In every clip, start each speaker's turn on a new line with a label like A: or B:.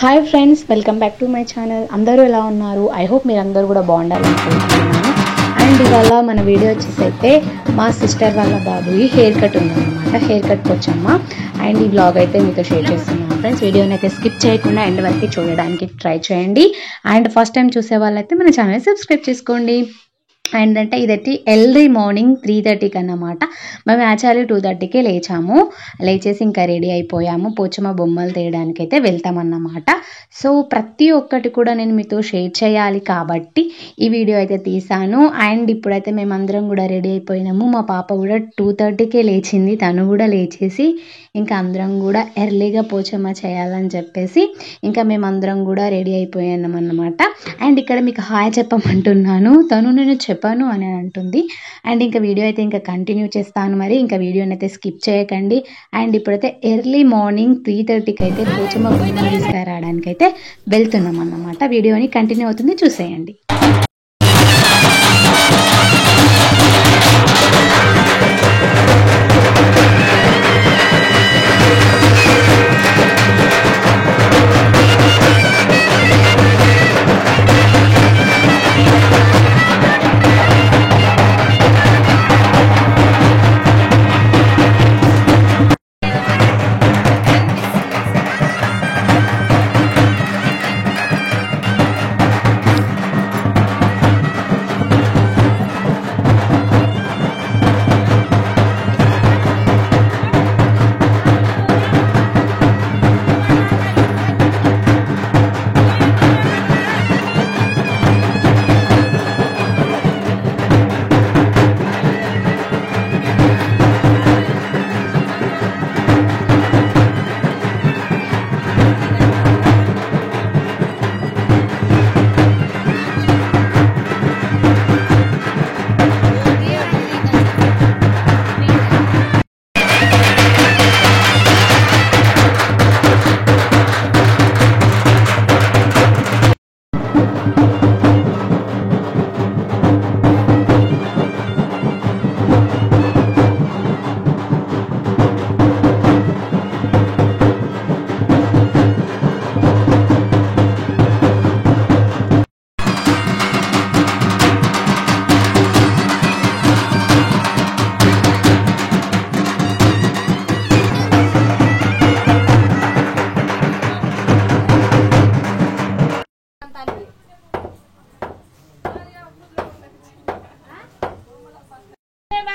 A: Hi friends, welcome back to my channel. అందరూ ఎలా ఉన్నారు? ఐ హోప్ మీరు అందరూ కూడా బాగుండాలనుకుంటున్నాను. అండ్ ఇవాళ మన వీడియో వచ్చేసి అయితే మా సిస్టర్ వాళ్ళ బాబుకి హెయిర్ కట్ ఉందన్నమాట. హెయిర్ కట్ వచ్చమ్మ. అండ్ ఈ బ్లాగ్ అయితే మీతో షేర్ చేస్తున్నాను ఫ్రెండ్స్. వీడియోని అయితే స్కిప్ చేయకుండా ఎండ్ వరకు చూడడానికి ట్రై చేయండి. అండ్ ఫస్ట్ టైం చూసే వాళ్ళైతే మన ఛానల్ సబ్స్క్రైబ్ చేసుకోండి. అండ్ అంటే ఇదైతే ఎర్లీ మార్నింగ్ 3:30కి అన్నమాట. మేము యాక్చువల్లీ 2:30కే లేచాము. లేచేసి ఇంకా రెడీ అయిపోయాము. పోచమ్మ బొమ్మలు తీయడానికి అయితే వెళ్తామన్నమాట. సో ప్రతి ఒక్కటి కూడా నేను మీతో షేర్ చేయాలి కాబట్టి ఈ వీడియో అయితే తీసాను. అండ్ ఇప్పుడైతే మేమందరం కూడా రెడీ అయిపోయినాము. మా పాప కూడా 2:30కే లేచింది. తను కూడా లేచేసి ఇంకా అందరం కూడా ఎర్లీగా పోచమ్మ చేయాలని చెప్పేసి ఇంకా మేమందరం కూడా రెడీ అయిపోయాం అన్నమాట. అండ్ ఇక్కడ మీకు హాయ్ చెప్పమంటున్నాను. తను నేను చెప్పాను అని అంటుంది. అండ్ ఇంకా వీడియో అయితే ఇంకా కంటిన్యూ చేస్తాను. మరి ఇంకా వీడియోని అయితే స్కిప్ చేయకండి. అండ్ ఇప్పుడైతే ఎర్లీ మార్నింగ్ 3:30కి అయితే పోచమ్మ బొమ్మలు తీసుకురావడానికి అయితే వెళ్తున్నాం అన్నమాట. వీడియోని కంటిన్యూ అవుతుంది, చూసేయండి.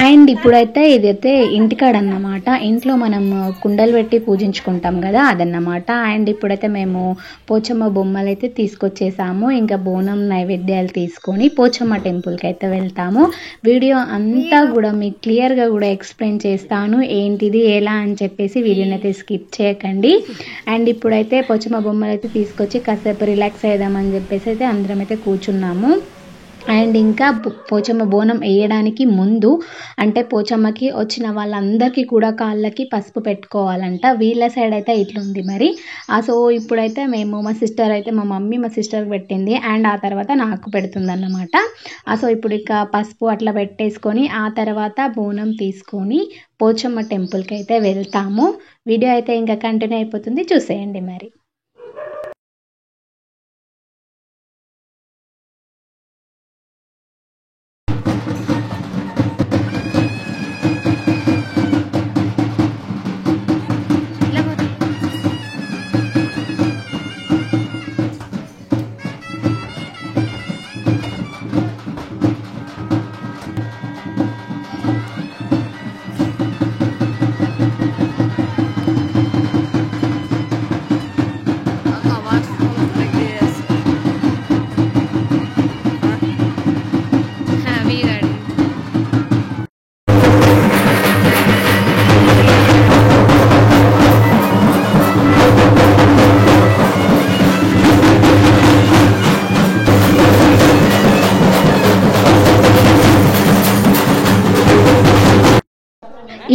A: అండ్ ఇప్పుడైతే ఇదైతే ఇంటికాడ అన్నమాట. ఇంట్లో మనం కుండలు పెట్టి పూజించుకుంటాం కదా, అదన్నమాట. అండ్ ఇప్పుడైతే మేము పోచమ్మ బొమ్మలు అయితే తీసుకొచ్చేసాము. ఇంకా బోనం నైవేద్యాలు తీసుకొని పోచమ్మ టెంపుల్కి అయితే వెళ్తాము. వీడియో అంతా కూడా మీకు క్లియర్గా కూడా ఎక్స్ప్లెయిన్ చేస్తాను, ఏంటిది ఎలా అని చెప్పేసి. వీడియోని అయితే స్కిప్ చేయకండి. అండ్ ఇప్పుడైతే పోచమ్మ బొమ్మలు అయితే తీసుకొచ్చి కాసేపు రిలాక్స్ అయ్యామని చెప్పేసి అయితే అందరం అయితే కూర్చున్నాము. అండ్ ఇంకా పోచమ్మ బోనం వేయడానికి ముందు అంటే పోచమ్మకి వచ్చిన వాళ్ళందరికీ కూడా కాళ్ళకి పసుపు పెట్టుకోవాలంట. వీళ్ళ సైడ్ అయితే ఇట్లుంది మరి. సో ఇప్పుడైతే మేము మా సిస్టర్ అయితే మా మమ్మీ మా సిస్టర్కి పెట్టింది. అండ్ ఆ తర్వాత నాకు పెడుతుంది అన్నమాట. సో ఇప్పుడు ఇక పసుపు అట్లా పెట్టేసుకొని ఆ తర్వాత బోనం తీసుకొని పోచమ్మ టెంపుల్కి అయితే వెళ్తాము. వీడియో అయితే ఇంకా కంటిన్యూ అయిపోతుంది, చూసేయండి మరి.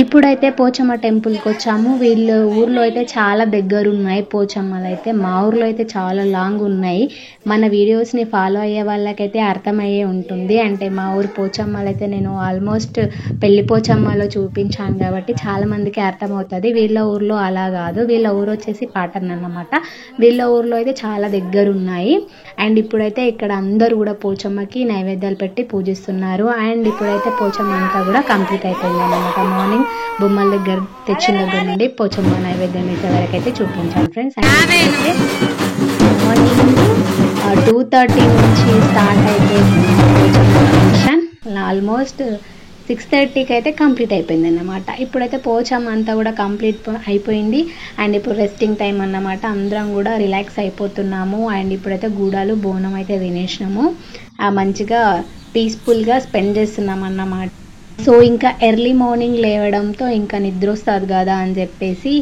A: ఇప్పుడైతే పోచమ్మ టెంపుల్కి వచ్చాము. వీళ్ళు ఊర్లో అయితే చాలా దగ్గర ఉన్నాయి పోచమ్మలు అయితే. మా ఊర్లో అయితే చాలా లాంగ్ ఉన్నాయి. మన వీడియోస్ని ఫాలో అయ్యే వాళ్ళకైతే అర్థమయ్యే ఉంటుంది. అంటే మా ఊరు పోచమ్మలు అయితే నేను ఆల్మోస్ట్ పెళ్లి పోచమ్మలో చూపించాను కాబట్టి చాలా మందికి అర్థమవుతుంది. వీళ్ళ ఊర్లో అలా కాదు. వీళ్ళ ఊరు వచ్చేసి పాటన్ అన్నమాట. వీళ్ళ ఊర్లో అయితే చాలా దగ్గర ఉన్నాయి. అండ్ ఇప్పుడైతే ఇక్కడ అందరూ కూడా పోచమ్మకి నైవేద్యాలు పెట్టి పూజిస్తున్నారు. అండ్ ఇప్పుడైతే పోచమ్మ అంతా కూడా కంప్లీట్ అయిపోయింది అన్నమాట. మార్నింగ్ బొమ్మల దగ్గర తెచ్చిన దగ్గర నుండి పోచమ్మ నైవేద్యం వేసే వరకు అయితే చూపించాను ఫ్రెండ్స్. మార్నింగ్ 2:30 నుంచి స్టార్ట్ అయిపోయింది పోచమ్మ ఫంక్షన్. ఆల్మోస్ట్ 6:30కి అయితే కంప్లీట్ అయిపోయింది అన్నమాట. ఇప్పుడైతే పోచమ్మ అంతా కూడా కంప్లీట్ అయిపోయింది. అండ్ ఇప్పుడు రెస్టింగ్ టైం అన్నమాట. అందరం కూడా రిలాక్స్ అయిపోతున్నాము. అండ్ ఇప్పుడైతే గూడాలు బోనం అయితే తినేసినాము. మంచిగా పీస్ఫుల్గా స్పెండ్ చేస్తున్నాం అన్నమాట. సో ఇంకా ఎర్లీ మార్నింగ్ లేవడంతో ఇంకా నిద్ర వస్తుంది కదా అని చెప్పేసి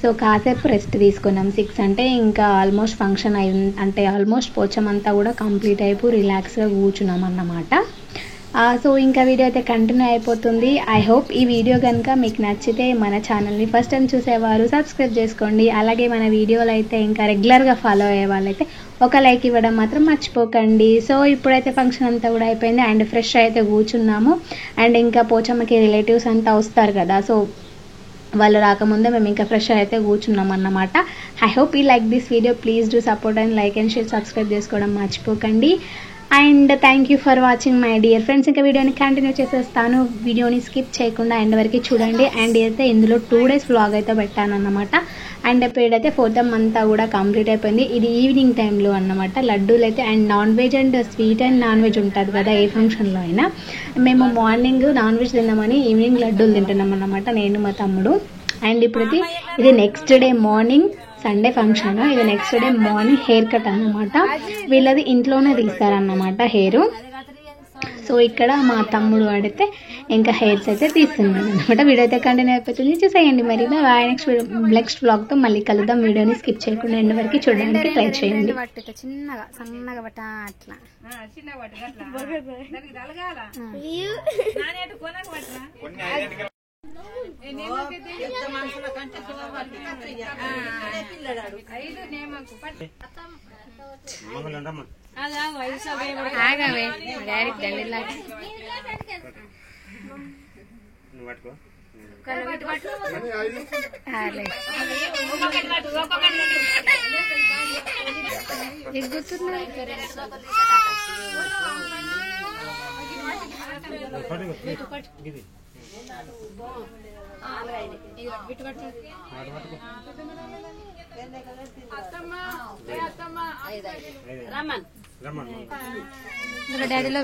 A: సో కాసేపు రెస్ట్ తీసుకున్నాం. 6 అంటే ఇంకా ఆల్మోస్ట్ ఫంక్షన్ అంటే ఆల్మోస్ట్ పోచమ్మ అంతా కూడా కంప్లీట్ అయిపోయి రిలాక్స్గా కూర్చున్నాం అన్నమాట. సో ఇంకా వీడియో అయితే కంటిన్యూ అయిపోతుంది. ఐ హోప్ ఈ వీడియో కనుక మీకు నచ్చితే మన ఛానల్ని ఫస్ట్ టైం చూసేవారు సబ్స్క్రైబ్ చేసుకోండి. అలాగే మన వీడియోలు అయితే ఇంకా రెగ్యులర్గా ఫాలో అయ్యే వాళ్ళైతే ఒక లైక్ ఇవ్వడం మాత్రం మర్చిపోకండి. సో ఇప్పుడైతే ఫంక్షన్ అంతా కూడా అయిపోయింది. అండ్ ఫ్రెష్ అయితే కూర్చున్నాము. అండ్ ఇంకా పోచమ్మకి రిలేటివ్స్ అంతా వస్తారు కదా, సో వాళ్ళు రాకముందే మేము ఇంకా ఫ్రెష్ అయితే కూర్చున్నాం అన్నమాట. I hope you like this video. Please do support and like and share, subscribe చేసుకోవడం మర్చిపోకండి. And thank you for watching my dear friends. ఇంకా వీడియోని కంటిన్యూ చేసేస్తాను. వీడియోని స్కిప్ చేయకుండా ఎండ్ వరకు చూడండి. అండ్ అయితే ఇందులో 2 days వ్లాగ్ అయితే పెట్టాను అన్నమాట. అండ్ ఇప్పుడైతే 4th అంతా కూడా కంప్లీట్ అయిపోయింది. ఇది ఈవినింగ్ టైంలో అన్నమాట. లడ్డూలు అయితే and non veg and sweet and non veg ఉంటుంది కదా ఏ ఫంక్షన్లో అయినా. మేము మార్నింగ్ నాన్ వెజ్ తిన్నామని ఈవినింగ్ లడ్డూలు తింటున్నాం అన్నమాట, నేను మా తమ్ముడు. అండ్ ఇప్పుడైతే ఇది next day morning Sunday function. ఇది next day morning hair cut అన్నమాట. వీళ్ళది ఇంట్లోనే తీస్తారన్నమాట హెయిర్. సో ఇక్కడ మా తమ్ముడు వాడితే ఇంకా హెయిర్స్ అయితే తీస్తున్నాడు అనమాట. వీడియో అయితే కంటిన్యూ అయిపోతుంది, చూసేయండి. మరి నెక్స్ట్ వ్లాగ్తో మళ్ళీ కలుద్దాం. వీడియోని స్కిప్ చేయకుండా ఎండ్ వరకు చూడడానికి ట్రై చేయండి.
B: చిన్నగా సన్నగా పట్ట అట్లా డాడీలో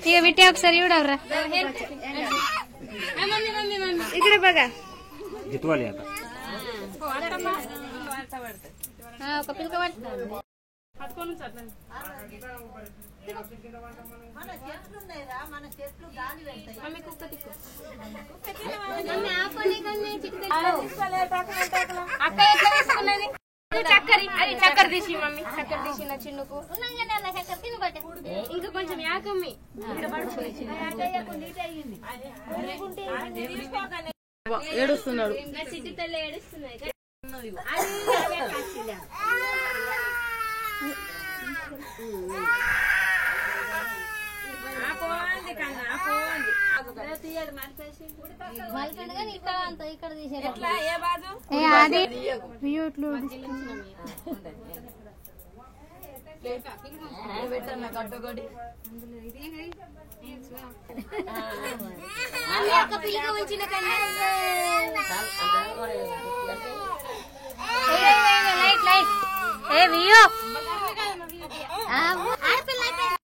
B: ఇక విట్టే ఒకసారి చూడవరా ఇక్కడ బాగా ఒక పిల్లక చక్కెర తీసి మమ్మీ, చక్కెర తీసిన చిన్నుకు ఇంకా కొంచెం యాకమ్మి ఏడుస్తున్నాడు. చిట్టి తల్లి ఏడుస్తున్నాయి. ఇక్కడ తీసేది కట్టుకోడి పిల్లగా ఉంచిన లైట్ లైట్ ఏ